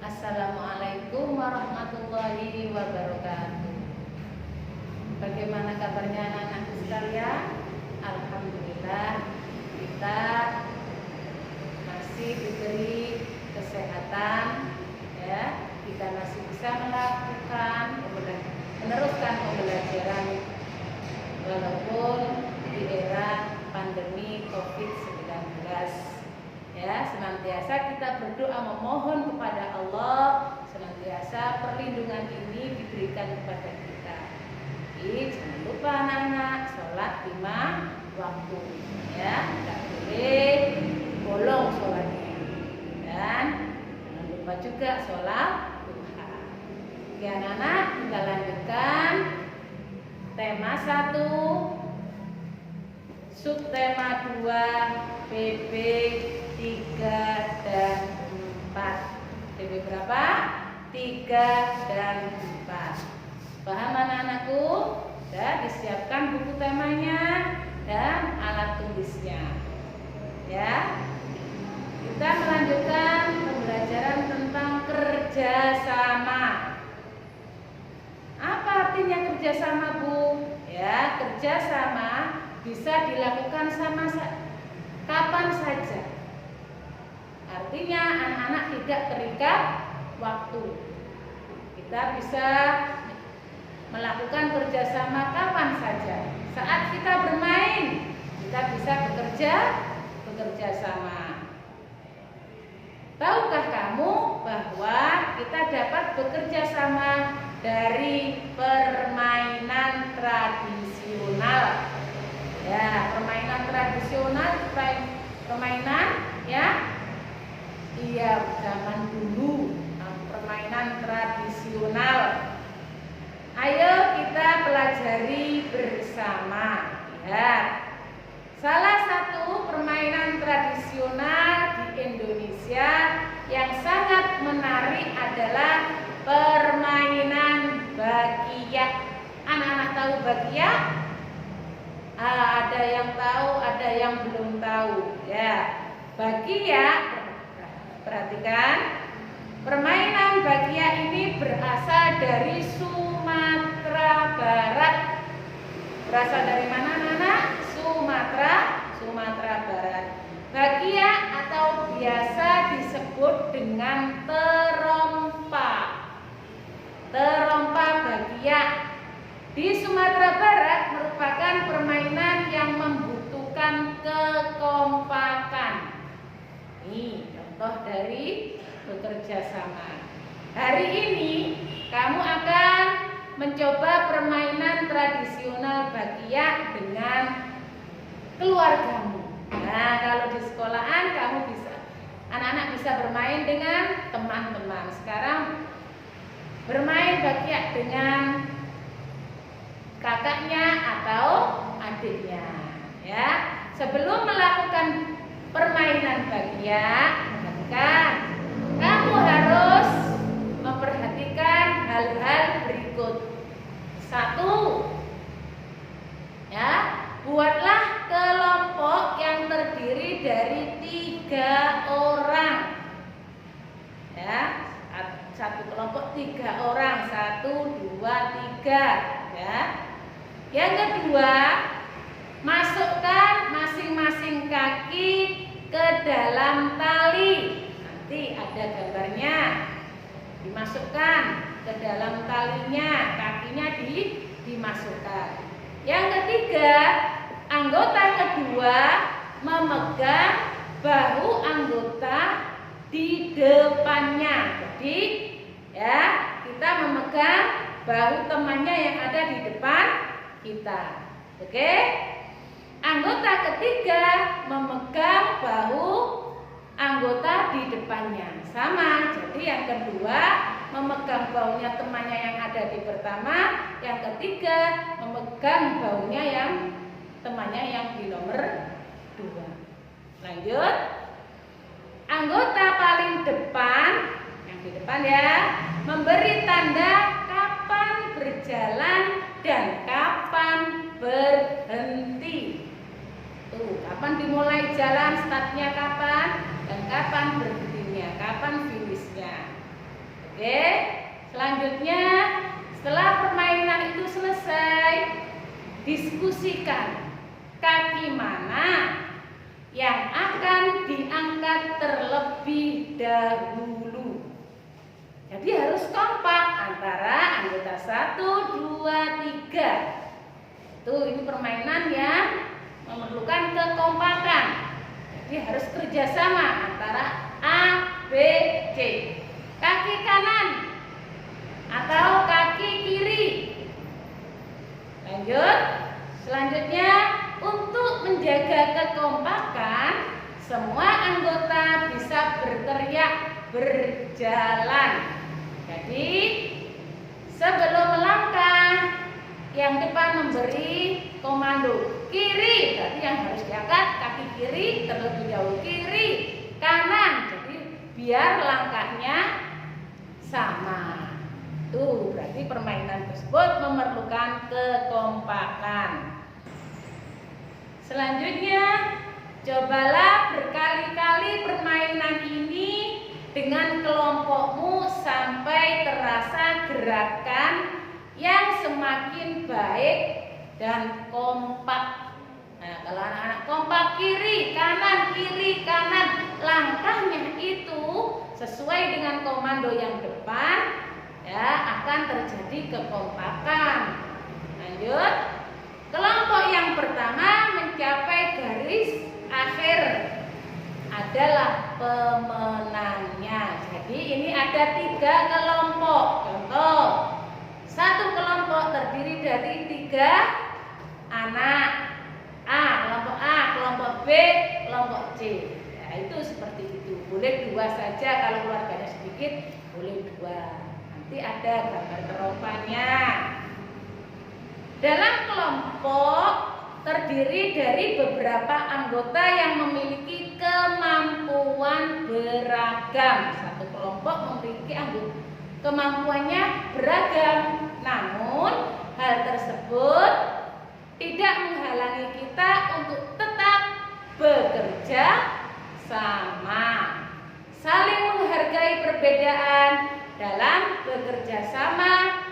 Assalamualaikum warahmatullahi wabarakatuh. Bagaimana kabarnya anak-anakku sekalian? Alhamdulillah kita masih diberi kesehatan, ya. Kita masih bisa meneruskan pembelajaran walaupun di era pandemi COVID-19. Ya, senantiasa kita berdoa memohon kepada Allah, senantiasa perlindungan ini diberikan kepada kita. Jadi jangan lupa anak-anak sholat 5 waktu, ya, tidak boleh bolong sholatnya. Dan jangan lupa juga sholat duha. Oke anak-anak, kita lanjutkan tema 1, subtema 2, PB 3 dan 4. PB berapa? 3 dan 4. Paham anak-anakku? Sudah disiapkan buku temanya dan alat tulisnya. Ya. Kita melanjutkan pembelajaran tentang kerjasama. Apa artinya kerjasama, Bu? Ya, kerjasama bisa dilakukan kapan saja. Artinya anak-anak tidak terikat waktu. Kita bisa melakukan kerjasama kapan saja. Saat kita bermain, kita bisa bekerja sama. Tahukah kamu bahwa kita dapat bekerja sama dari permainan tradisional? Ya, permainan tradisional, permainan ya, iya zaman dulu, permainan tradisional. Ayo kita pelajari bersama. Ya, salah satu permainan tradisional di Indonesia yang sangat menarik adalah permainan bakiyah. Anak-anak tahu bakiyah? Ada yang tahu, ada yang belum tahu. Ya, bakiyah, perhatikan, permainan bakiyah ini berasal dari Sumatera Barat. Berasal dari mana, anak-anak? Sumatera Barat. Bakiyah atau biasa disebut dengan terompa. Terompa bakiyah di Sumatera Barat merupakan permainan yang membutuhkan kekompakan. Ini contoh dari bekerja sama. Hari ini kamu akan mencoba permainan tradisional bakiyah dengan keluargamu. Nah, kalau di sekolahan kamu bisa, anak-anak bisa bermain dengan teman-teman. Sekarang bermain bakiyah dengan kakaknya atau adiknya, ya. Sebelum melakukan permainan bakiyah, kamu harus memperhatikan hal-hal berikut. 1, ya, buatlah kelompok yang terdiri dari 3 orang. Ya, satu kelompok 3 orang, 1, 2, 3, ya. Yang kedua, masukkan masing-masing kaki ke dalam tali. Nanti ada gambarnya. Dimasukkan ke dalam talinya, kakinya dimasukkan. Yang ketiga, anggota kedua memegang bahu anggota di depannya. Jadi, ya, kita memegang bahu temannya yang ada di depan kita. Oke? Anggota ketiga memegang bahu anggota di depannya. Sama. Jadi yang kedua memegang bahunya temannya yang ada di pertama, yang ketiga memegang bahunya yang temannya yang di nomor 2. Lanjut. Anggota paling depan, yang di depan ya, memberi tanda kapan berjalan dan kapan berhenti. Tuh, kapan dimulai jalan, startnya kapan, dan kapan berhentinya, kapan finishnya. Selanjutnya, setelah permainan itu selesai, diskusikan kaki mana yang akan diangkat terlebih dahulu. Jadi harus kompak antara anggota 1, 2, 3. Tuh, ini permainan yang memerlukan kekompakan. Jadi harus kerjasama antara A, B, C. Kaki kanan atau kaki kiri. Lanjut. Selanjutnya, untuk menjaga kekompakan, semua anggota bisa berteriak berjalan. Jadi, sebelum melangkah, yang depan memberi komando kiri, berarti yang harus diangkat kaki kiri terlebih dahulu, kiri, kanan. Jadi biar langkahnya sama. Tuh, berarti permainan tersebut memerlukan kekompakan. Selanjutnya, cobalah berkali-kali permainan ini dengan kelompokmu sampai terasa gerakan yang semakin baik dan kompak. Nah, kalau anak-anak kompak kiri, kanan, langkahnya itu sesuai dengan komando yang depan, ya akan terjadi kekompakan. Lanjut. Kelompok yang pertama mencapai garis akhir adalah pemenangnya. Jadi ini ada 3 kelompok. Contoh, satu kelompok terdiri dari 3 anak. Kelompok A, kelompok B, kelompok C. Nah, itu seperti itu. Boleh 2 saja, kalau keluarganya sedikit boleh 2. Nanti ada gambar terompanya. Dalam kelompok terdiri dari beberapa anggota yang memiliki kemampuan beragam. Satu kelompok memiliki kemampuannya beragam. Namun hal tersebut tidak menghalangi kita untuk tetap bekerja sama. Saling menghargai perbedaan dalam bekerja sama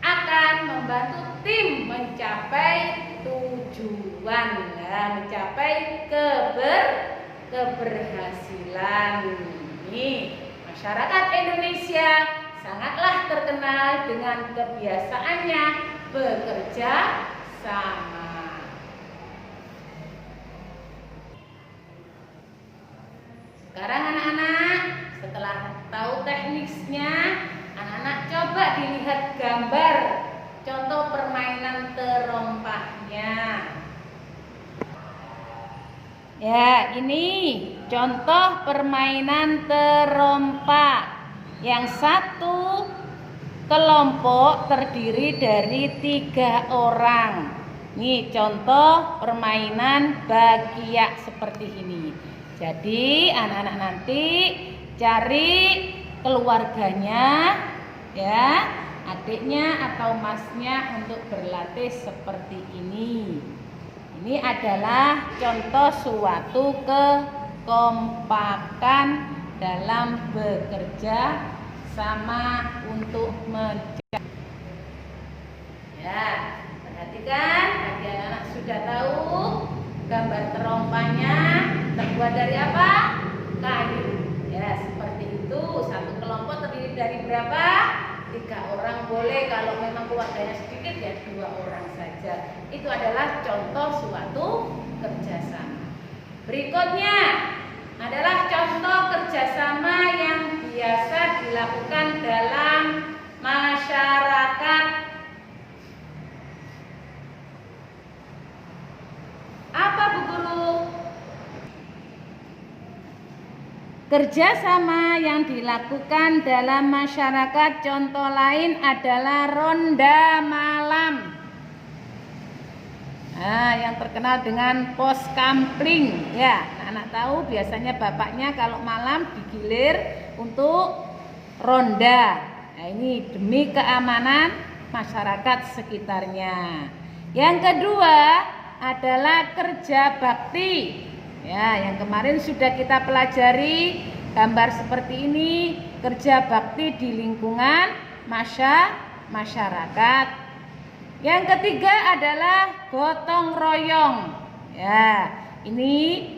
akan membantu tim mencapai tujuan, mencapai keberhasilan. Ini masyarakat Indonesia sangatlah terkenal dengan kebiasaannya bekerja sama. Sekarang anak-anak, setelah tahu tekniknya, anak-anak coba dilihat gambar contoh permainan terompahnya. Ya, ini contoh permainan terompah. Yang satu kelompok terdiri dari 3 orang. Ini contoh permainan bakiak seperti ini. Jadi anak-anak nanti cari keluarganya, ya, adiknya atau masnya untuk berlatih seperti ini. Ini adalah contoh suatu kekompakan dalam bekerja sama untuk mencapai. Ya, perhatikan, bagi anak-anak sudah tahu gambar terompahnya terbuat dari apa? Kayu. Ya, seperti itu. Satu kelompok terdiri dari berapa? 3 orang boleh, kalau memang keluarganya sedikit ya 2 orang saja. Itu adalah contoh suatu kerjasama. Berikutnya adalah contoh kerjasama yang biasa dilakukan dalam masyarakat. Apa Bu Guru? Kerjasama yang dilakukan dalam masyarakat contoh lain adalah ronda malam. Nah, yang terkenal dengan pos kampling. Ya, anak tahu biasanya bapaknya kalau malam digilir untuk ronda. Nah, ini demi keamanan masyarakat sekitarnya. Yang kedua adalah kerja bakti. Ya, yang kemarin sudah kita pelajari gambar seperti ini, kerja bakti di lingkungan masyarakat. Yang ketiga adalah gotong royong. Ya, ini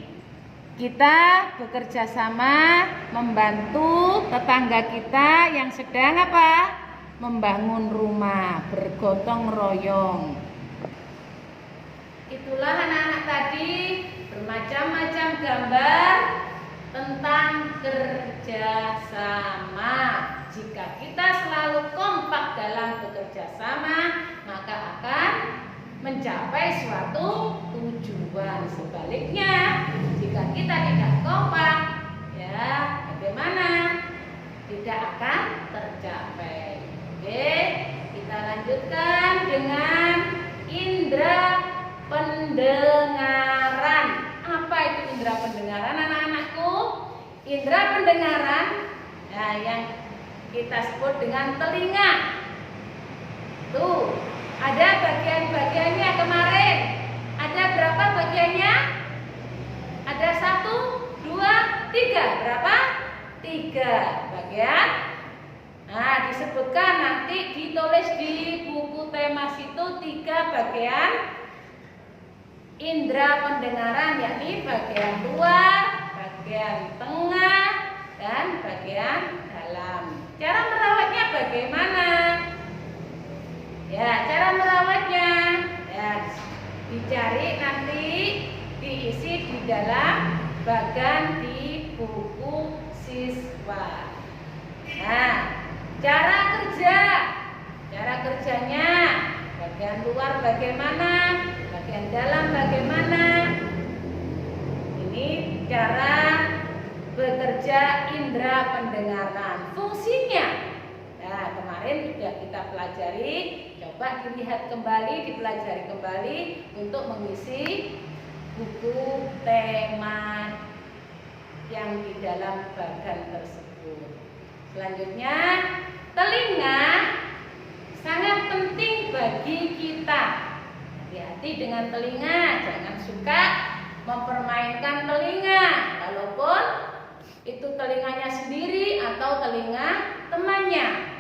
kita bekerja sama membantu tetangga kita yang sedang apa? Membangun rumah, bergotong royong. Itulah anak-anak tadi bermacam-macam gambar tentang kerjasama. Jika kita selalu kompak dalam bekerja sama, maka akan mencapai suatu tujuan. Sebaliknya, jika kita tidak kompak, ya bagaimana? Tidak akan tercapai. Oke, kita lanjutkan dengan indera pendengaran. Apa itu indera pendengaran, anak-anakku? Indera pendengaran, nah, yang kita sebut dengan telinga. Tuh, ada bagian-bagiannya kemarin. Ada berapa bagiannya? Ada 1, 2, 3. Berapa? 3 bagian. Nah, disebutkan nanti ditulis di buku tema situ 3 bagian indera pendengaran, yakni bagian luar, bagian tengah, dan bagian dalam. Cara merawatnya bagaimana? Ya, cara merawatnya ya dicari nanti diisi di dalam bagian di buku siswa. Nah, cara kerjanya bagian luar bagaimana, bagian dalam bagaimana. Ini cara bekerja indera pendengaran. Fungsinya, nah kemarin sudah kita pelajari. Coba dilihat kembali, dipelajari kembali untuk mengisi buku tema yang di dalam bagan tersebut. Selanjutnya, telinga sangat penting bagi kita. Hati-hati dengan telinga, jangan suka mempermainkan telinga, walaupun itu telinganya sendiri atau telinga temannya.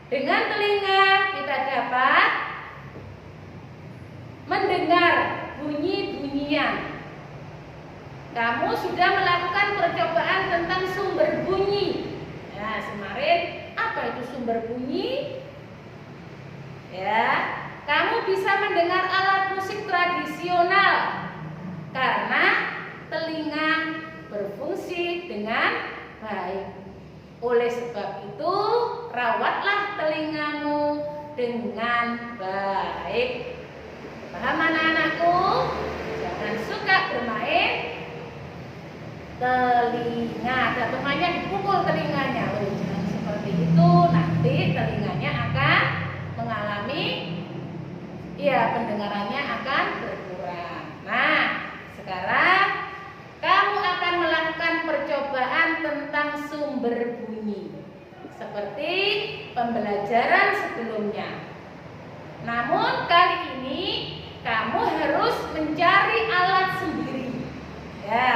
Dengan telinga kita dapat mendengar bunyi-bunyian. Kamu sudah melakukan percobaan tentang sumber bunyi. Nah, kemarin apa itu sumber bunyi? Ya, kamu bisa mendengar alat musik tradisional karena telinga berfungsi dengan baik. Oleh sebab itu, rawatlah telingamu dengan baik. Paham anak-anakku? Jangan suka bermain telinga. Ada temannya dipukul telinganya. Jangan seperti itu, nanti telinganya akan mengalami pendengarannya akan berkurang. Nah, sekarang kamu akan melakukan percobaan tentang sumber bunyi seperti pembelajaran sebelumnya. Namun kali ini kamu harus mencari alat sendiri. Ya,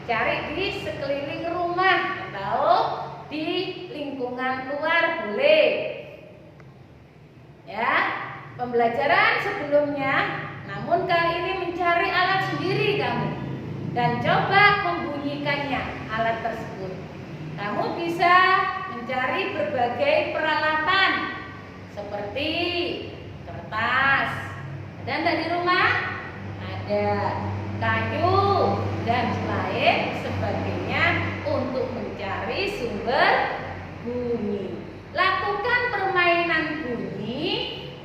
cari di sekeliling rumah atau di lingkungan luar boleh. Ya, pembelajaran sebelumnya, namun kali ini mencari alat sendiri kamu dan coba membunyikannya alat tersebut. Kamu bisa mencari berbagai peralatan seperti kertas. Ada enggak di rumah? Ada. Kayu dan lain sebagainya untuk mencari sumber bunyi. Lakukan permainan bunyi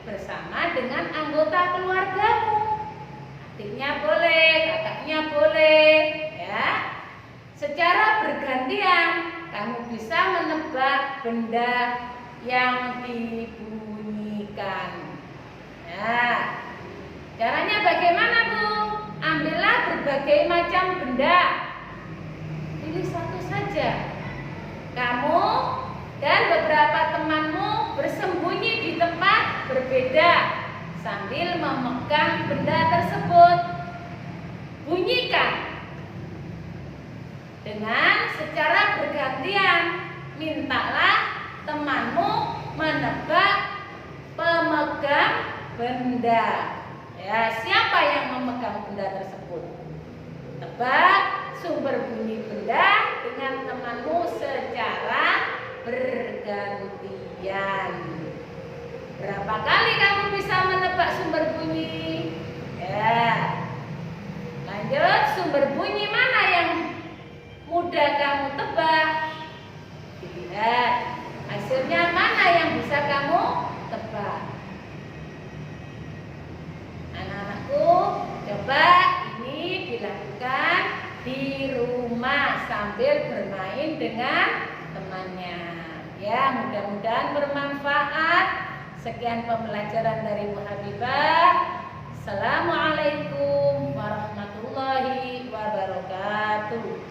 bersama dengan anggota keluargamu. Adiknya boleh, kakaknya boleh, ya. Secara bergantian kamu bisa menebak benda yang dibunyikan. Nah, caranya bagaimana, Bu? Ambillah berbagai macam benda. Pilih satu saja. Kamu dan beberapa temanmu bersembunyi di tempat berbeda sambil memegang benda tersebut. Bunyikan. dengan secara bergantian. Mintalah temanmu menebak pemegang benda. Ya, siapa yang memegang benda tersebut? Tebak sumber bunyi benda dengan temanmu secara bergantian. Berapa kali kamu bisa menebak sumber bunyi? Ya. Lanjut, sumber bunyi mana yang mudah kamu tebak? Dilihat hasilnya mana yang bisa kamu tebak. Anak-anakku, coba ini dilakukan di rumah sambil bermain dengan temannya. Ya, mudah-mudahan bermanfaat. Sekian pembelajaran dari Bu Habibah. Assalamualaikum warahmatullahi wabarakatuh.